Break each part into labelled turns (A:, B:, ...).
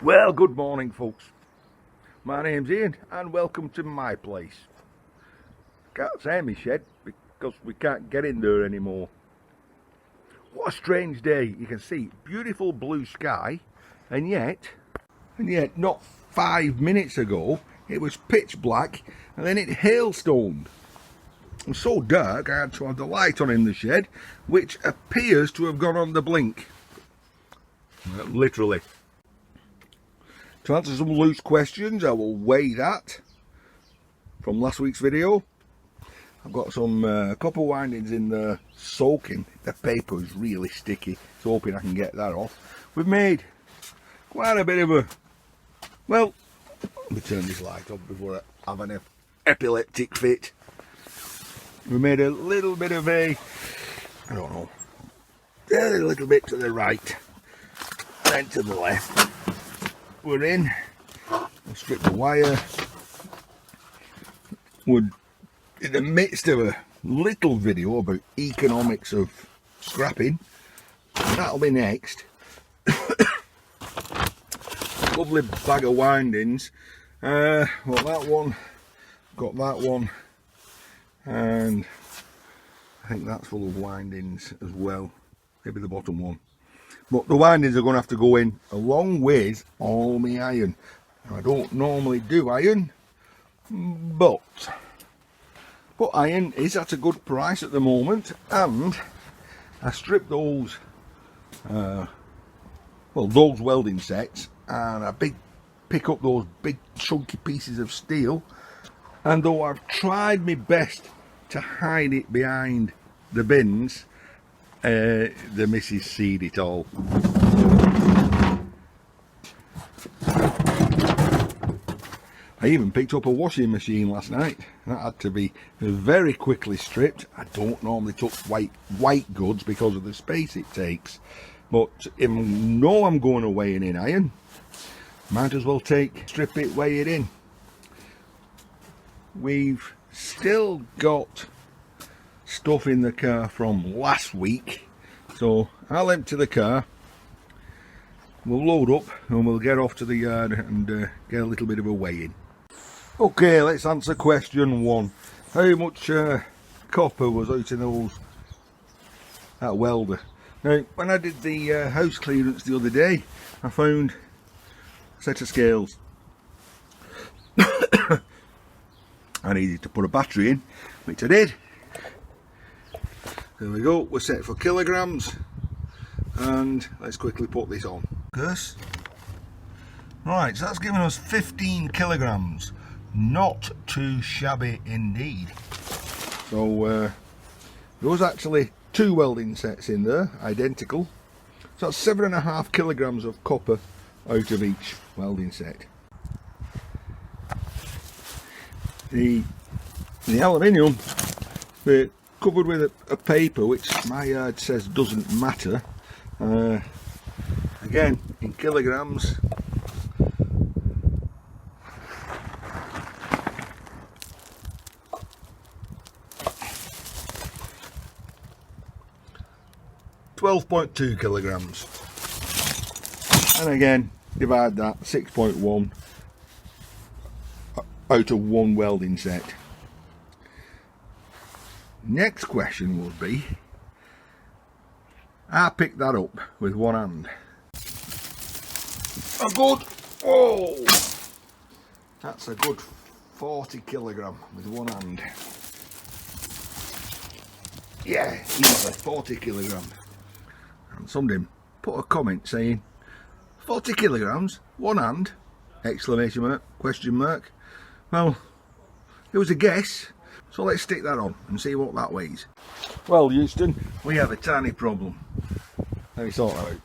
A: Well, good morning folks. My name's Ian and welcome to my place. Can't say my shed because we can't get in there anymore. What a strange day. You can see beautiful blue sky and yet not 5 minutes ago it was pitch black and then it hailstoned. It was so dark I had to have the light on in the shed, which appears to have gone on the blink. Literally. To answer some loose questions, I will weigh that from last week's video. I've got some copper windings in there soaking. The paper is really sticky, so hoping I can get that off. We've made quite a bit of a, well, let me turn this light off before I have an epileptic fit. We made a little bit of a, I don't know, a little bit to the right, then to the left. We're in, I'll strip the wire. We're in the midst of a little video about economics of scrapping. That'll be next. Lovely bag of windings. Well, that one, got that one, and I think that's full of windings as well. Maybe the bottom one. But the windings are going to have to go in along with all my iron. Now, I don't normally do iron, but iron is at a good price at the moment, and I stripped those those welding sets, and I pick up those big chunky pieces of steel, and though I've tried my best to hide it behind the bins, the missus seed it all. I even picked up a washing machine last night. That had to be very quickly stripped. I don't normally touch white goods because of the space it takes, but if I know I'm going to weigh it in iron, might as well strip it, weigh it in. We've still got stuff in the car from last week, so I'll empty the car, we'll load up and we'll get off to the yard and get a little bit of a weigh-in. Okay, let's answer question one. How much copper was out in that welder? Now, when I did the house clearance the other day, I found a set of scales. I needed to put a battery in, which I did. There we go, we're set for kilograms, and let's quickly put this on. Yes. Right, so that's giving us 15 kilograms. Not too shabby indeed. So there was actually 2 welding sets in there, identical. So that's 7.5 kilograms of copper out of each welding set. The aluminium, they're covered with a paper which my yard says doesn't matter. Again, in kilograms, $12.2 kilograms, and again divide that 6.1 out of one welding set. Next question would be, I picked that up with one hand. A good, oh, that's a good 40 kilogram with one hand. Yeah, easily 40 kilogram. And somebody put a comment saying 40 kilograms, one hand, exclamation mark, question mark. Well, it was a guess, so let's stick that on and see what that weighs. Well, Houston, we have a tiny problem. Let me sort that out.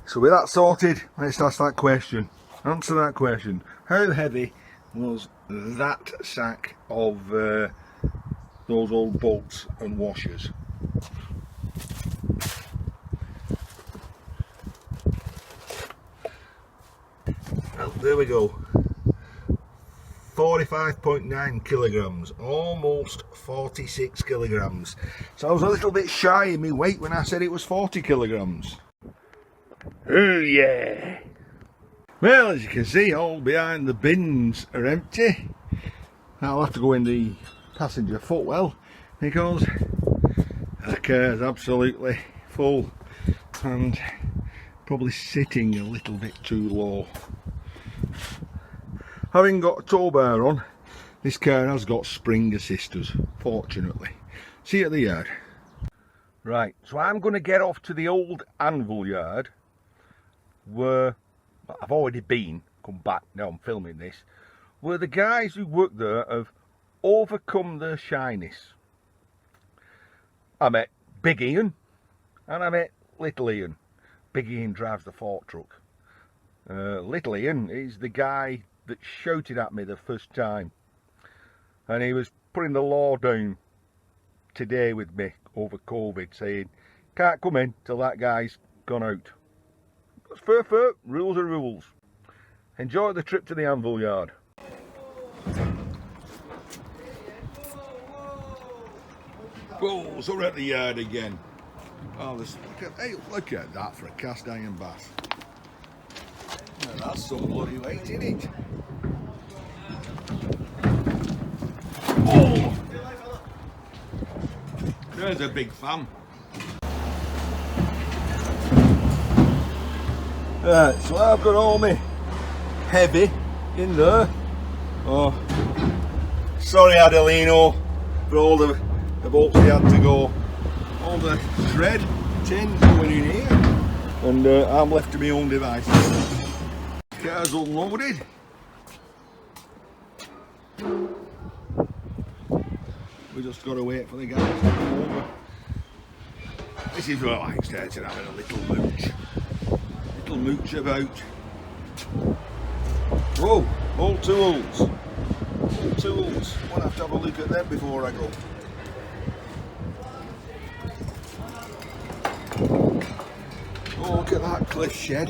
A: So with that sorted, let's ask that question. Answer that question. How heavy was that sack of those old bolts and washers? Well, there we go. 45.9 kilograms, almost 46 kilograms. So I was a little bit shy in my weight when I said it was 40 kilograms. Oh yeah. Well, as you can see, all behind the bins are empty. I'll have to go in the passenger footwell because the car's absolutely full and probably sitting a little bit too low. Having got a tow bar on, this car has got spring assisters, fortunately. See you at the yard. Right, so I'm going to get off to the Old Anvil Yard, where I've already been, come back, now I'm filming this, where the guys who work there have overcome their shyness. I met Big Ian and I met Little Ian. Big Ian drives the fork truck. Little Ian is the guy that shouted at me the first time, and he was putting the law down today with me over COVID, saying can't come in till that guy's gone out. That's fair, rules are rules. Enjoy the trip to the Anvil Yard. Whoa, so we're at the yard again. Oh, look at that for a cast iron bath. Now, that's some bloody weight in it. Oh! There's a big fan. Right, so I've got all my heavy in there. Oh, sorry Adelino for all the bolts he had to go. All the shred tin going in here, and I'm left to my own devices. Car's unloaded. We just got to wait for the guys to come over. This is where I started having a little mooch about. Whoa, old tools. Old tools. I'll have to have a look at them before I go. Oh, look at that cliff shed.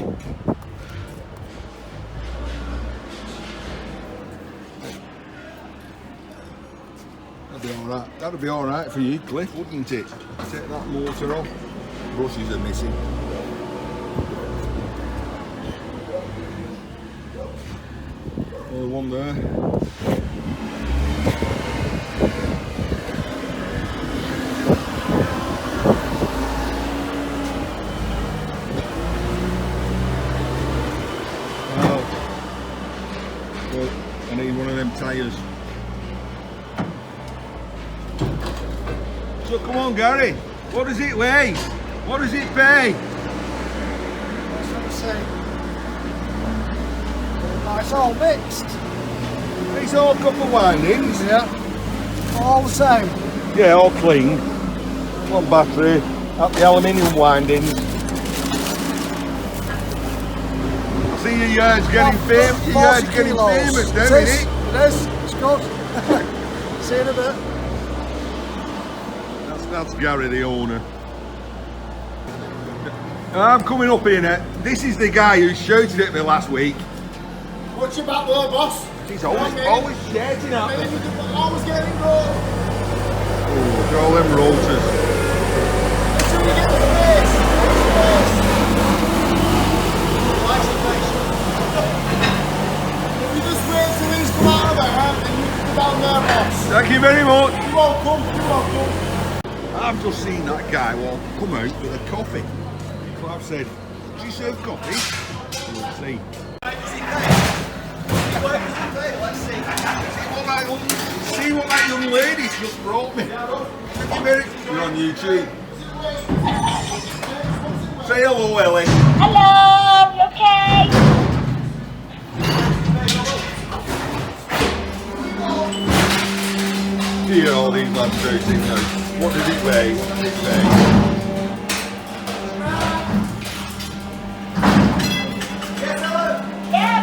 A: That'd be alright for you, Cliff, wouldn't it? Take that motor off. Brushes are missing. Another one there. Well, I need one of them tyres. So come on, Gary, what does it weigh? What does it pay?
B: What's that say? It's all mixed.
A: It's all copper windings.
B: Yeah. All the same.
A: Yeah, all clean. One battery, at the aluminium windings. I see your yard's getting famous. Your yard's getting famous, don't it?
B: It is. It's good. See you in a bit.
A: That's Gary, the owner. I'm coming up here now. This is the guy who shouted at me last week.
B: What's your back there, boss?
A: He's always shouting at me.
B: Always getting rolled.
A: Oh, look at all them rotors.
B: Until we get to the base. If you just wait till these come out of there, and you can go down there, boss.
A: Thank you very much.
B: You're welcome. You're welcome.
A: I've just seen that guy come out with a coffee. So I've said, do you serve coffee? We'll see.
B: Let's see.
A: See what that young lady's just brought me. Thank you very much. You're on YouTube. Say hello, Ellie.
C: Hello, you okay?
A: Here all these lads shouting now. What does it weigh? What does it weigh?
C: Yeah.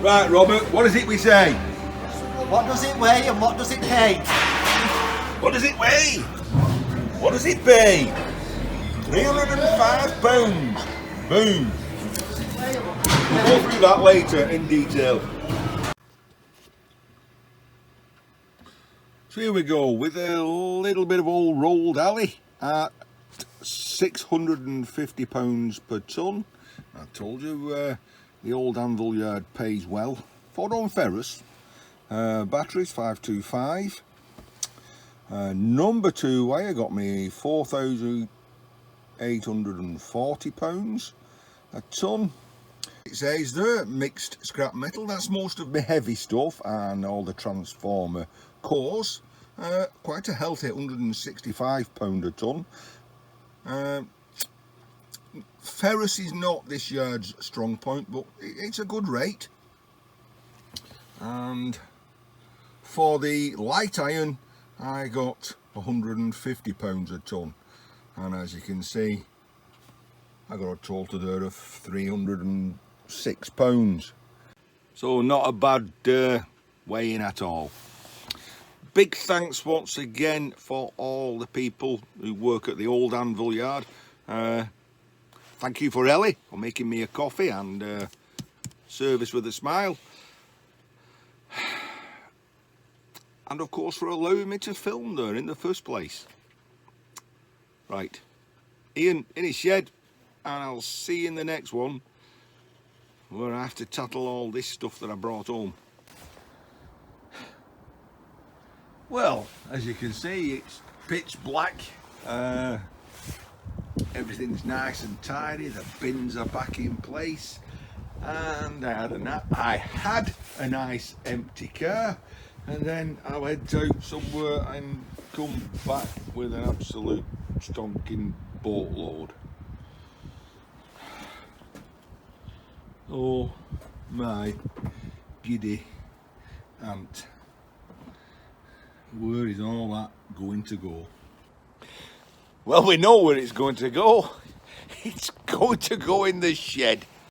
A: Right, Robert, what is it we say?
B: What does it weigh and what does it pay?
A: What does it weigh? What does it pay? £305. Boom. We'll go through that later in detail. So here we go with a little bit of old rolled alley at £650 per tonne. I told you the Old Anvil Yard pays well. 4-on ferrous. Batteries 525. Number 2 wire got me £4,840 a tonne. It says there mixed scrap metal. That's most of my heavy stuff and all the transformer cores. Quite a healthy £165 a tonne. Ferrous is not this yard's strong point, but it's a good rate. And for the light iron I got £150 a tonne, and as you can see I got a total there of £306. So not a bad weigh-in at all. Big thanks once again for all the people who work at the Old Anvil Yard. Thank you for Ellie for making me a coffee and service with a smile. And of course for allowing me to film there in the first place. Right, Ian in his shed, and I'll see you in the next one where I have to tattle all this stuff that I brought home. Well, as you can see, it's pitch black. Everything's nice and tidy, the bins are back in place, and I had a nice empty car, and then I went out somewhere and come back with an absolute stonking boatload. Oh my giddy aunt, where is all that going to go? Well, we know where it's going to go. It's going to go in the shed.